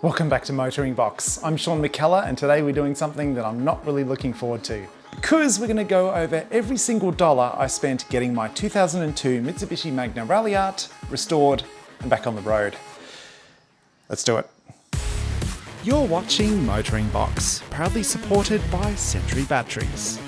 Welcome back to Motoring Box. I'm Sean McKellar and today we're doing something that I'm not really looking forward to. Because we're going to go over every single dollar I spent getting my 2002 Mitsubishi Magna Ralliart restored and back on the road. Let's do it. You're watching Motoring Box, proudly supported by Century Batteries.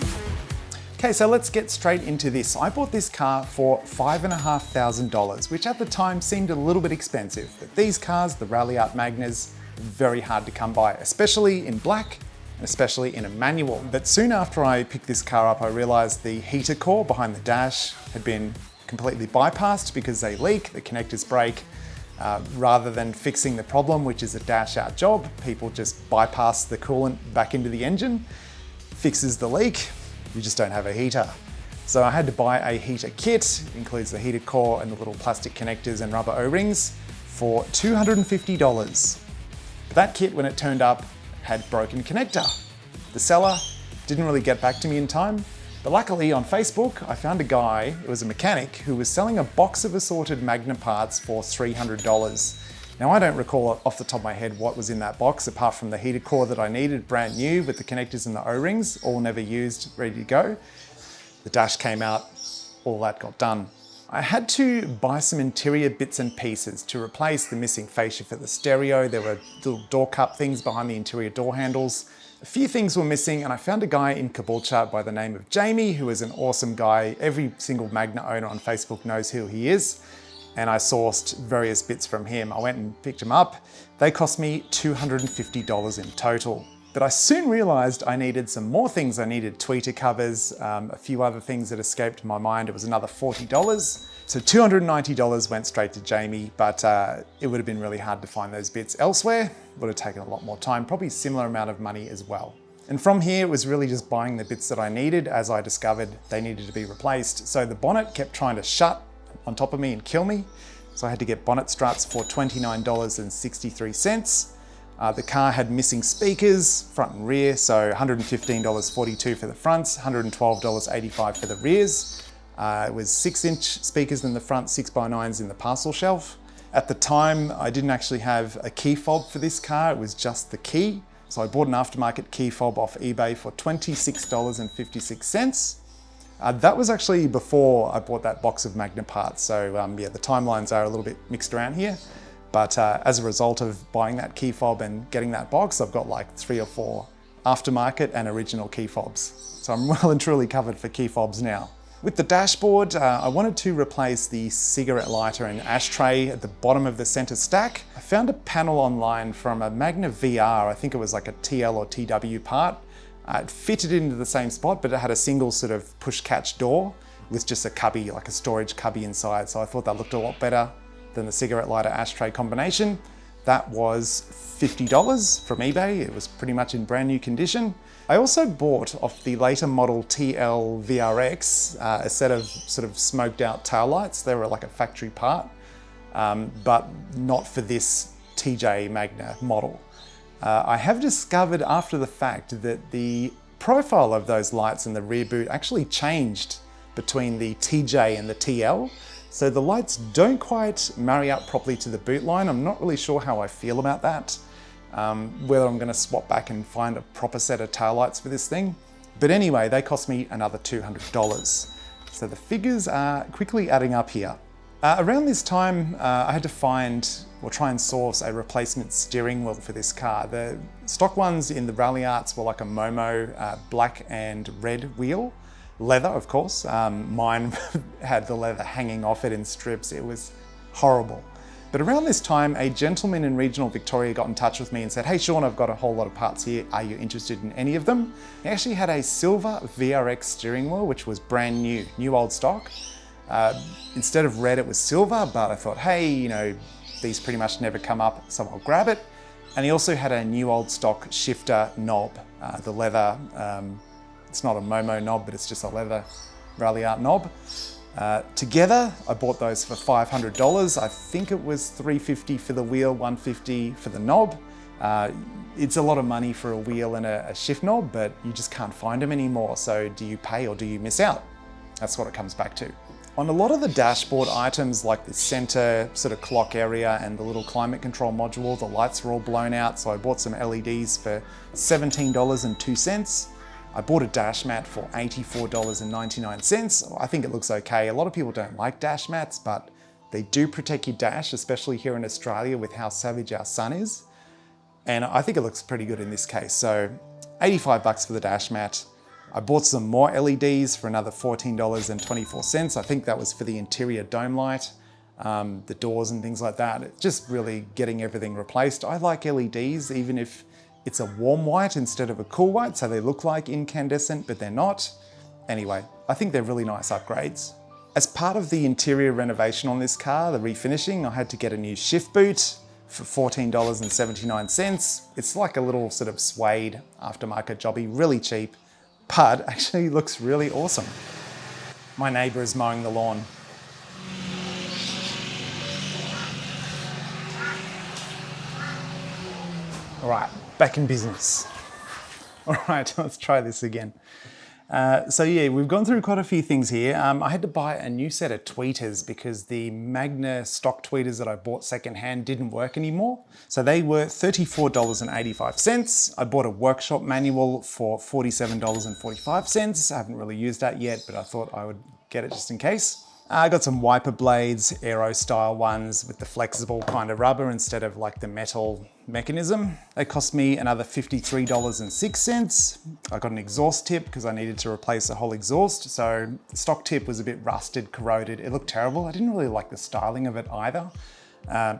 Okay, so let's get straight into this. I bought this car for $5,500, which at the time seemed a little bit expensive. But these cars, the Ralliart Magnas, very hard to come by, especially in black and especially in a manual. But soon after I picked this car up, I realized the heater core behind the dash had been completely bypassed because they leak, the connectors break. Rather than fixing the problem, which is a dash out job, people just bypass the coolant back into the engine, fixes the leak, you just don't have a heater. So I had to buy a heater kit, it includes the heater core and the little plastic connectors and rubber O-rings, for $250. That kit, when it turned up, had broken connector. The seller didn't really get back to me in time, but luckily on Facebook, I found a guy, it was a mechanic, who was selling a box of assorted Magna parts for $300. Now I don't recall off the top of my head what was in that box, apart from the heater core that I needed, brand new, with the connectors and the O-rings, all never used, ready to go. The dash came out, all that got done. I had to buy some interior bits and pieces to replace the missing fascia for the stereo. There were little door cup things behind the interior door handles. A few things were missing, and I found a guy in Caboolture by the name of Jamie, who is an awesome guy. Every single Magna owner on Facebook knows who he is. And I sourced various bits from him. I went and picked them up. They cost me $250 in total. But I soon realized I needed some more things. I needed tweeter covers, a few other things that escaped my mind. It was another $40. So $290 went straight to Jamie, but it would have been really hard to find those bits elsewhere. It would have taken a lot more time, probably a similar amount of money as well. And from here, it was really just buying the bits that I needed as I discovered they needed to be replaced. So the bonnet kept trying to shut on top of me and kill me. So I had to get bonnet struts for $29.63. The car had missing speakers, front and rear, so $115.42 for the fronts, $112.85 for the rears. It was 6-inch speakers in the front, 6x9s in the parcel shelf. At the time, I didn't actually have a key fob for this car, it was just the key. So I bought an aftermarket key fob off eBay for $26.56. That was actually before I bought that box of Magna parts, so yeah, the timelines are a little bit mixed around here. But as a result of buying that key fob and getting that box, I've got like 3 or 4 aftermarket and original key fobs. So I'm well and truly covered for key fobs now. With the dashboard, I wanted to replace the cigarette lighter and ashtray at the bottom of the center stack. I found a panel online from a Magna VR, I think it was like a TL or TW part. It fitted into the same spot, but it had a single sort of push catch door with just a cubby, like a storage cubby inside. So I thought that looked a lot better than the cigarette lighter ashtray combination. That was $50 from eBay. It was pretty much in brand new condition. I also bought off the later model TL VRX a set of sort of smoked out tail lights. They were like a factory part, but not for this TJ Magna model. I have discovered after the fact that the profile of those lights in the rear boot actually changed between the TJ and the TL. So the lights don't quite marry up properly to the boot line. I'm not really sure how I feel about that. Whether I'm gonna swap back and find a proper set of taillights for this thing. But anyway, they cost me another $200. So the figures are quickly adding up here. Around this time, I had to find or try and source a replacement steering wheel for this car. The stock ones in the Ralliarts were like a Momo black and red wheel. Leather, of course. Mine had the leather hanging off it in strips. It was horrible. But around this time, a gentleman in regional Victoria got in touch with me and said, "Hey Sean, I've got a whole lot of parts here. Are you interested in any of them?" He actually had a silver VRX steering wheel, which was brand new, new old stock. Instead of red, it was silver, but I thought, hey, you know, these pretty much never come up, so I'll grab it. And he also had a new old stock shifter knob, the leather. It's not a Momo knob, but it's just a leather Ralliart knob. Together, I bought those for $500. I think it was $350 for the wheel, $150 for the knob. It's a lot of money for a wheel and a shift knob, but you just can't find them anymore. So do you pay or do you miss out? That's what it comes back to. On a lot of the dashboard items like the center sort of clock area and the little climate control module, the lights are all blown out, so I bought some LEDs for $17.02. I bought a dash mat for $84.99. I think it looks okay. A lot of people don't like dash mats, but they do protect your dash, especially here in Australia with how savage our sun is. And I think it looks pretty good in this case. So 85 bucks for the dash mat. I bought some more LEDs for another $14.24. I think that was for the interior dome light, the doors and things like that. It's just really getting everything replaced. I like LEDs, even if it's a warm white instead of a cool white, so they look like incandescent, but they're not. Anyway, I think they're really nice upgrades. As part of the interior renovation on this car, the refinishing, I had to get a new shift boot for $14.79. It's like a little sort of suede aftermarket jobby, really cheap. But actually looks really awesome. My neighbour is mowing the lawn. All right, back in business. All right, let's try this again. So yeah, we've gone through quite a few things here. I had to buy a new set of tweeters because the Magna stock tweeters that I bought secondhand didn't work anymore. So they were $34.85. I bought a workshop manual for $47.45. I haven't really used that yet, but I thought I would get it just in case. I got some wiper blades, aero style ones with the flexible kind of rubber instead of like the metal mechanism. They cost me another $53.06. I got an exhaust tip because I needed to replace the whole exhaust. So the stock tip was a bit rusted, corroded. It looked terrible. I didn't really like the styling of it either.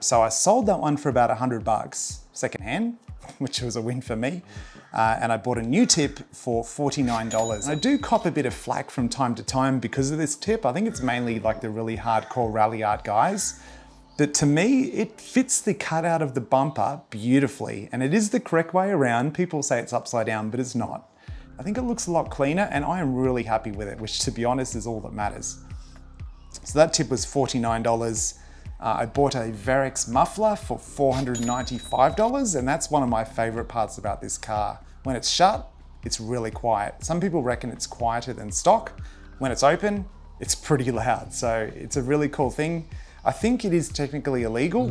So I sold that one for about 100 bucks secondhand, which was a win for me. And I bought a new tip for $49. I do cop a bit of flack from time to time because of this tip. I think it's mainly like the really hardcore rally art guys. But to me, it fits the cutout of the bumper beautifully. And it is the correct way around. People say it's upside down, but it's not. I think it looks a lot cleaner and I am really happy with it, which to be honest is all that matters. So that tip was $49. I bought a Verex muffler for $495, and that's one of my favorite parts about this car. When it's shut, it's really quiet. Some people reckon it's quieter than stock. When it's open, it's pretty loud. So it's a really cool thing. I think it is technically illegal.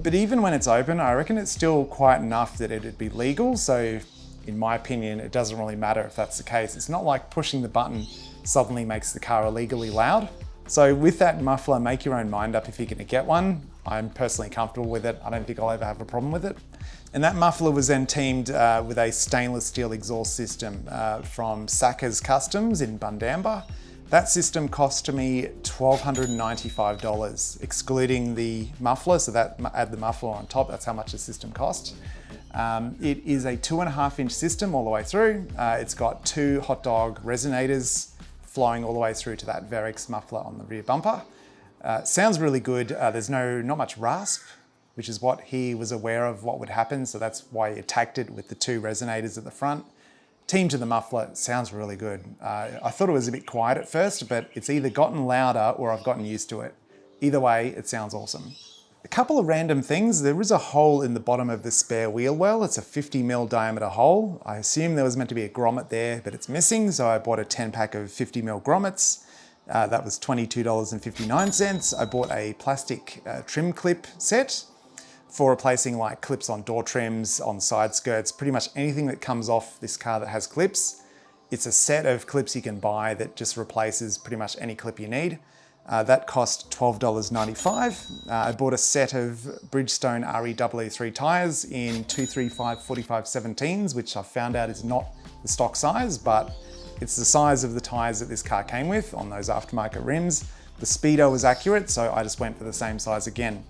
But even when it's open, I reckon it's still quiet enough that it'd be legal. So in my opinion, it doesn't really matter if that's the case. It's not like pushing the button suddenly makes the car illegally loud. So with that muffler, make your own mind up if you're gonna get one. I'm personally comfortable with it. I don't think I'll ever have a problem with it. And that muffler was then teamed with a stainless steel exhaust system from Saka's Customs in Bundamba. That system cost me $1,295, excluding the muffler. So that add the muffler on top, that's how much the system cost. It is a 2.5-inch system all the way through. It's got 2 hot dog resonators flowing all the way through to that Verex muffler on the rear bumper. Sounds really good. There's not much rasp, which is what he was aware of what would happen. So that's why he attacked it with the 2 resonators at the front. Teamed to the muffler, sounds really good. I thought it was a bit quiet at first, but it's either gotten louder or I've gotten used to it. Either way, it sounds awesome. A couple of random things. There is a hole in the bottom of the spare wheel well. It's a 50mm diameter hole. I assume there was meant to be a grommet there, but it's missing. So I bought a 10-pack of 50mm grommets. That was $22.59. I bought a plastic trim clip set for replacing like clips on door trims, on side skirts, pretty much anything that comes off this car that has clips. It's a set of clips you can buy that just replaces pretty much any clip you need. That cost $12.95. I bought a set of Bridgestone RE003 tyres in 235/45/17s, which I found out is not the stock size, but it's the size of the tyres that this car came with on those aftermarket rims. The speedo was accurate, so I just went for the same size again.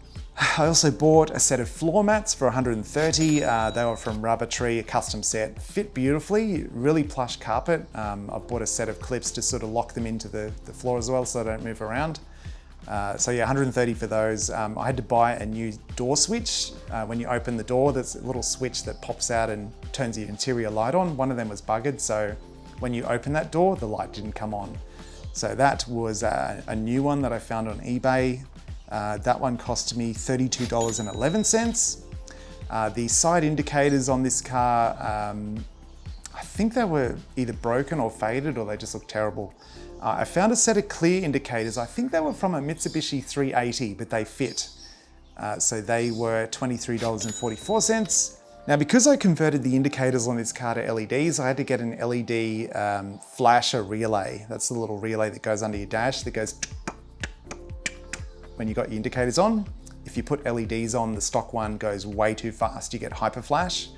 I also bought a set of floor mats for $130. They were from Rubber Tree, a custom set. Fit beautifully, really plush carpet. I've bought a set of clips to sort of lock them into the floor as well so they don't move around. So yeah, $130 for those. I had to buy a new door switch. When you open the door, there's a little switch that pops out and turns the interior light on. One of them was buggered, so when you open that door, the light didn't come on. So that was a new one that I found on eBay. That one cost me $32.11. The side indicators on this car, I think they were either broken or faded, or they just looked terrible. I found a set of clear indicators. I think they were from a Mitsubishi 380, but they fit. So they were $23.44. Now, because I converted the indicators on this car to LEDs, I had to get an LED flasher relay. That's the little relay that goes under your dash that goes when you got your indicators on. If you put LEDs on, the stock one goes way too fast. You get hyper flash.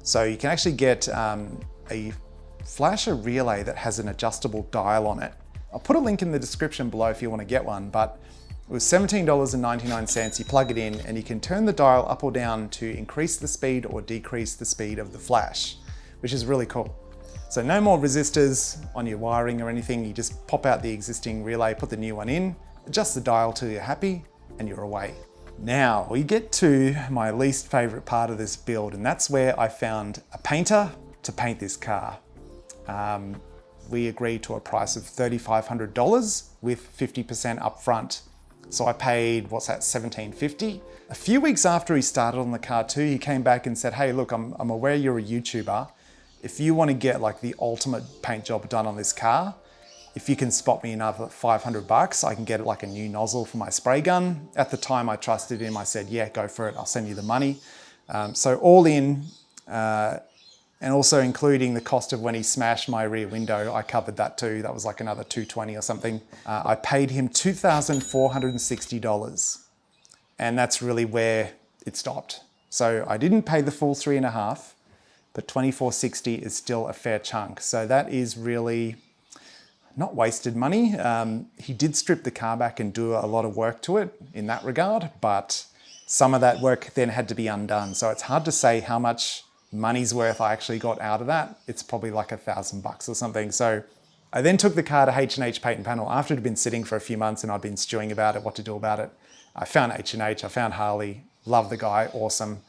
So you can actually get a flasher relay that has an adjustable dial on it. I'll put a link in the description below if you want to get one, but it was $17.99. You plug it in and you can turn the dial up or down to increase the speed or decrease the speed of the flash, which is really cool. So no more resistors on your wiring or anything. You just pop out the existing relay, put the new one in, adjust the dial till you're happy, and you're away. Now we get to my least favorite part of this build, and that's where I found a painter to paint this car. We agreed to a price of $3,500 with 50% upfront. So I paid, what's that, $1,750. A few weeks after he started on the car too, he came back and said, hey, look, I'm aware you're a YouTuber. If you want to get like the ultimate paint job done on this car, if you can spot me another $500, I can get like a new nozzle for my spray gun. At the time I trusted him. I said, yeah, go for it. I'll send you the money. So all in, and also including the cost of when he smashed my rear window, I covered that too. That was like another $220 or something. I paid him $2,460. And that's really where it stopped. So I didn't pay the full $3,500, but $2,460 is still a fair chunk. So that is really not wasted money. He did strip the car back and do a lot of work to it in that regard, but some of that work then had to be undone. So it's hard to say how much money's worth I actually got out of that. It's probably like $1,000 or something. So I then took the car to H&H Paint and Panel after it had been sitting for a few months and I'd been stewing about it, what to do about it. I found H&H, I found Harley, love the guy, awesome.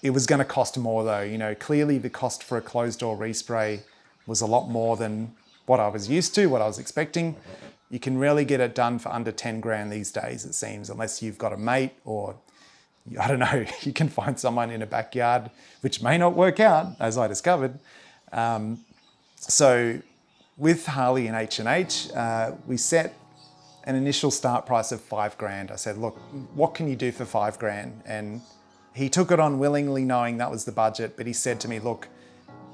It was gonna cost more though. You know, clearly the cost for a closed door respray was a lot more than what I was used to, what I was expecting. You can rarely get it done for under 10 grand these days, it seems, unless you've got a mate or I don't know, you can find someone in a backyard, which may not work out, as I discovered. So with Harley and H&H, we set an initial start price of 5 grand. I said, look, what can you do for 5 grand? And he took it on willingly, knowing that was the budget. But he said to me, look,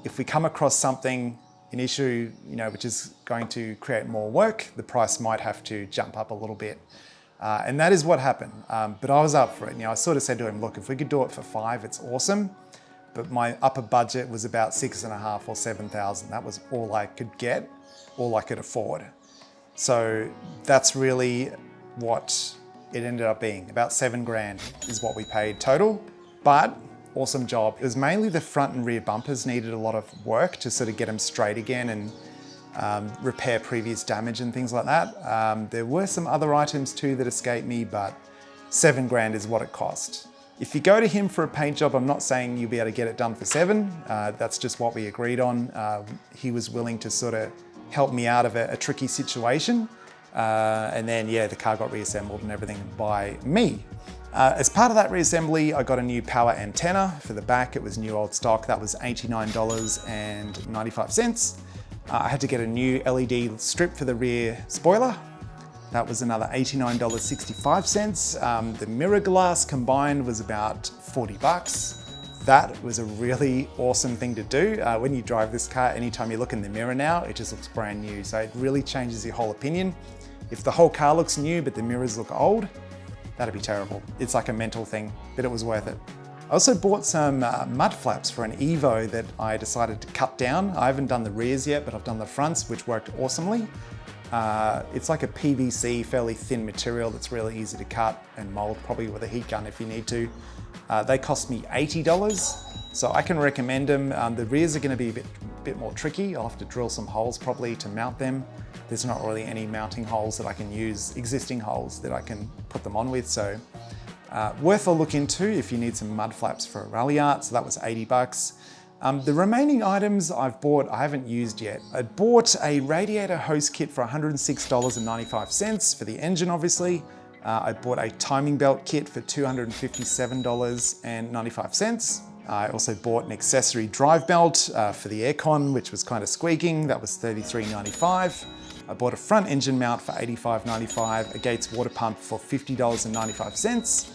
if we come across something, an issue, you know, which is going to create more work, the price might have to jump up a little bit. And that is what happened, but I was up for it. You know, I sort of said to him, look, if we could do it for 5, it's awesome. But my upper budget was about 6,500 or 7,000. That was all I could get, all I could afford. So that's really what it ended up being. About 7 grand is what we paid total, but awesome job. It was mainly the front and rear bumpers needed a lot of work to sort of get them straight again and repair previous damage and things like that. There were some other items too that escaped me, but 7 grand is what it cost. If you go to him for a paint job, I'm not saying you'll be able to get it done for 7. That's just what we agreed on. He was willing to sort of help me out of a tricky situation. And then, yeah, the car got reassembled and everything by me. As part of that reassembly, I got a new power antenna for the back. It was new old stock. That was $89.95. I had to get a new LED strip for the rear spoiler. That was another $89.65. The mirror glass combined was about $40. That was a really awesome thing to do. When you drive this car, anytime you look in the mirror now, it just looks brand new. So it really changes your whole opinion. If the whole car looks new, but the mirrors look old, that'd be terrible. It's like a mental thing, but it was worth it. I also bought some mud flaps for an Evo that I decided to cut down. I haven't done the rears yet, but I've done the fronts, which worked awesomely. It's like a PVC, fairly thin material that's really easy to cut and mold, probably with a heat gun if you need to. They cost me $80, so I can recommend them. The rears are gonna be a bit more tricky. I'll have to drill some holes probably to mount them. There's not really any mounting holes that I can use, existing holes that I can put them on with, so worth a look into if you need some mud flaps for a rally art. So that was $80. The remaining items I've bought, I haven't used yet. I bought a radiator hose kit for $106.95 for the engine, obviously. I bought a timing belt kit for $257.95. I also bought an accessory drive belt for the aircon, which was kind of squeaking. That was $33.95. I bought a front engine mount for $85.95, a Gates water pump for $50.95,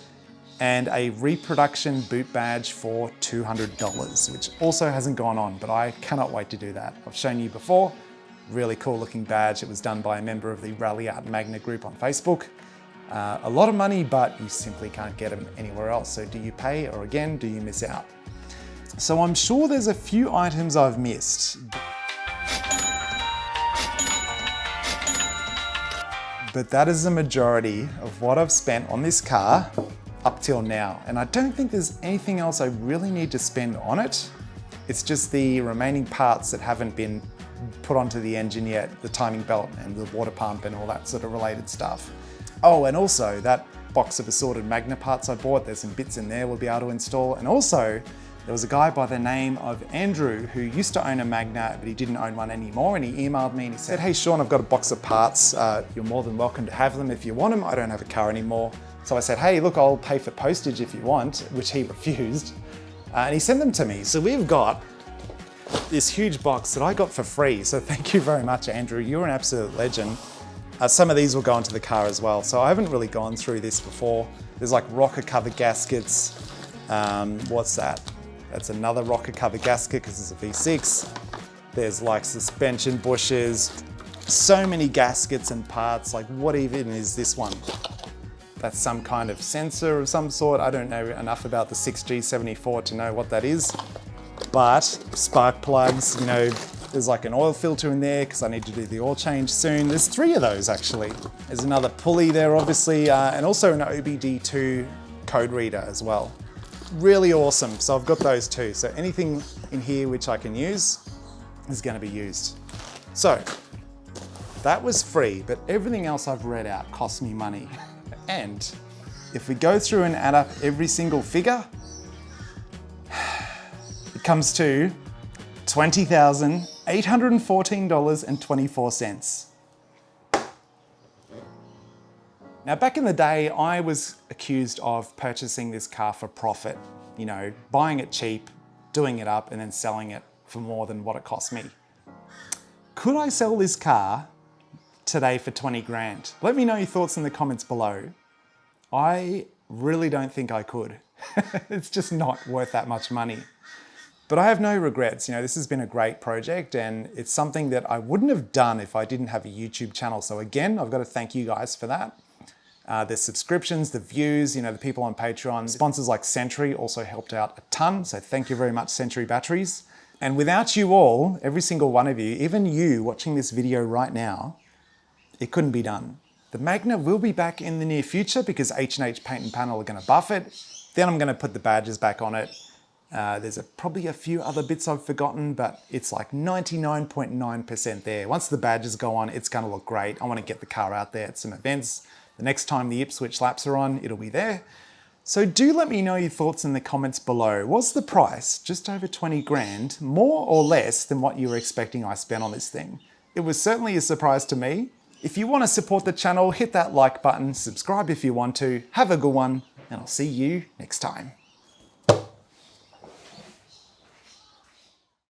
and a reproduction boot badge for $200, which also hasn't gone on, but I cannot wait to do that. I've shown you before, really cool looking badge. It was done by a member of the Ralliart Magna group on Facebook. A lot of money, but you simply can't get them anywhere else. So do you pay, or again, do you miss out? So I'm sure there's a few items I've missed. But that is the majority of what I've spent on this car up till now. And I don't think there's anything else I really need to spend on it. It's just the remaining parts that haven't been put onto the engine yet, the timing belt and the water pump and all that sort of related stuff. Oh, and also that box of assorted Magna parts I bought, there's some bits in there we'll be able to install. And also, there was a guy by the name of Andrew who used to own a Magna, but he didn't own one anymore, and he emailed me and he said, "Hey Sean, I've got a box of parts. You're more than welcome to have them if you want them. I don't have a car anymore." So I said, "Hey, look, I'll pay for postage if you want," which he refused. And he sent them to me. So we've got this huge box that I got for free. So thank you very much, Andrew. You're an absolute legend. Some of these will go into the car as well. So I haven't really gone through this before. There's like rocker cover gaskets. What's that? That's another rocker cover gasket because it's a V6. There's like suspension bushes, so many gaskets and parts. Like what even is this one? That's some kind of sensor of some sort. I don't know enough about the 6G74 to know what that is. But spark plugs, you know, there's like an oil filter in there because I need to do the oil change soon. There's 3 of those actually. There's another pulley there obviously, and also an OBD2 code reader as well. Really awesome. So I've got those too. So anything in here which I can use is going to be used. So that was free, but everything else I've read out cost me money. And if we go through and add up every single figure, it comes to $20,814.24. Now, back in the day, I was accused of purchasing this car for profit, you know, buying it cheap, doing it up, and then selling it for more than what it cost me. Could I sell this car today for 20 grand? Let me know your thoughts in the comments below. I really don't think I could. It's just not worth that much money. But I have no regrets. You know, this has been a great project and it's something that I wouldn't have done if I didn't have a YouTube channel. So again, I've got to thank you guys for that. The subscriptions, the views, you know, the people on Patreon, sponsors like Sentry also helped out a ton. So thank you very much, Sentry Batteries. And without you all, every single one of you, even you watching this video right now, it couldn't be done. The Magna will be back in the near future because H&H Paint and Panel are going to buff it. Then I'm going to put the badges back on it. There's probably a few other bits I've forgotten, but it's like 99.9% there. Once the badges go on, it's going to look great. I want to get the car out there at some events. The next time the Ipswich laps are on, it'll be there. So do let me know your thoughts in the comments below. Was the price, just over 20 grand, more or less than what you were expecting I spent on this thing? It was certainly a surprise to me. If you want to support the channel, hit that like button, subscribe if you want to. Have a good one, and I'll see you next time.